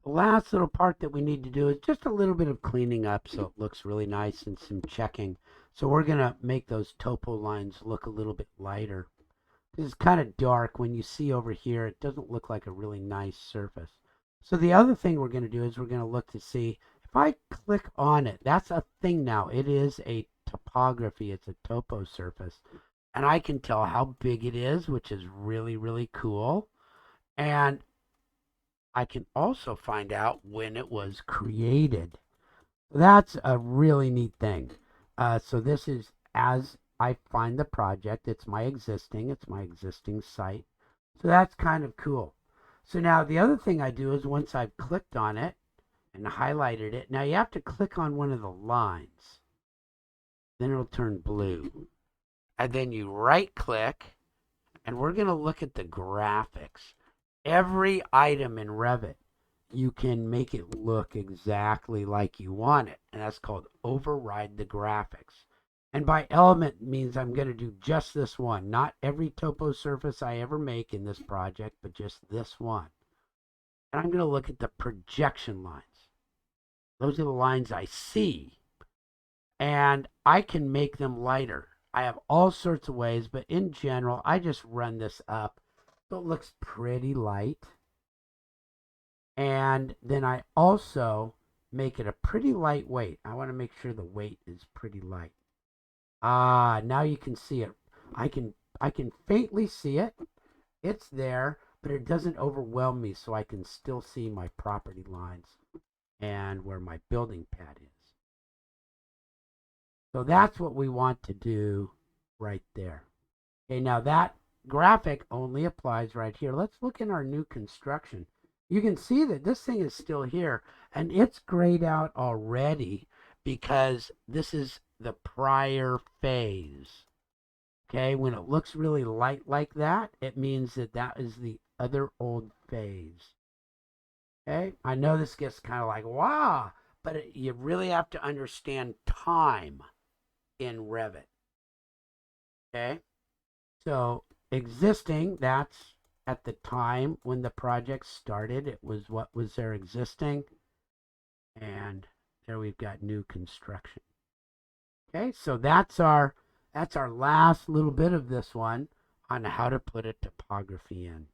The last little part that we need to do is just a little bit of cleaning up so it looks really nice and some checking. So we're going to make those topo lines look a little bit lighter. This is kind of dark. When you see over here, it doesn't look like a really nice surface. So the other thing we're going to do is we're going to look to see if I click on it. That's a thing now. It is a topography. It's a topo surface. And I can tell how big it is, which is really, really cool. And I can also find out when it was created. That's a really neat thing. So this is as I find the project. It's my existing site. So that's kind of cool. So now the other thing I do is once I've clicked on it and highlighted it, now you have to click on one of the lines. Then it'll turn blue. And then you right click, and we're going to look at the graphics. Every item in Revit, you can make it look exactly like you want it. And that's called override the graphics. And by element means I'm going to do just this one, not every topo surface I ever make in this project, but just this one. And I'm going to look at the projection lines. Those are the lines I see. And I can make them lighter. I have all sorts of ways, but in general, I just run this up so it looks pretty light. And then I also make it a pretty light weight. I want to make sure the weight is pretty light. Now you can see it. I can faintly see it. It's there, but it doesn't overwhelm me, so I can still see my property lines and where my building pad is. So that's what we want to do right there. Okay, now that graphic only applies right here. Let's look in our new construction. You can see that this thing is still here, and it's grayed out already because this is the prior phase. Okay, when it looks really light like that, it means that that is the other old phase. Okay, I know this gets kind of like, wow, but you really have to understand time in Revit. Okay, so existing, that's at the time when the project started, it was what was there existing. And there we've got new construction. Okay, so that's our last little bit of this one on how to put a topography in.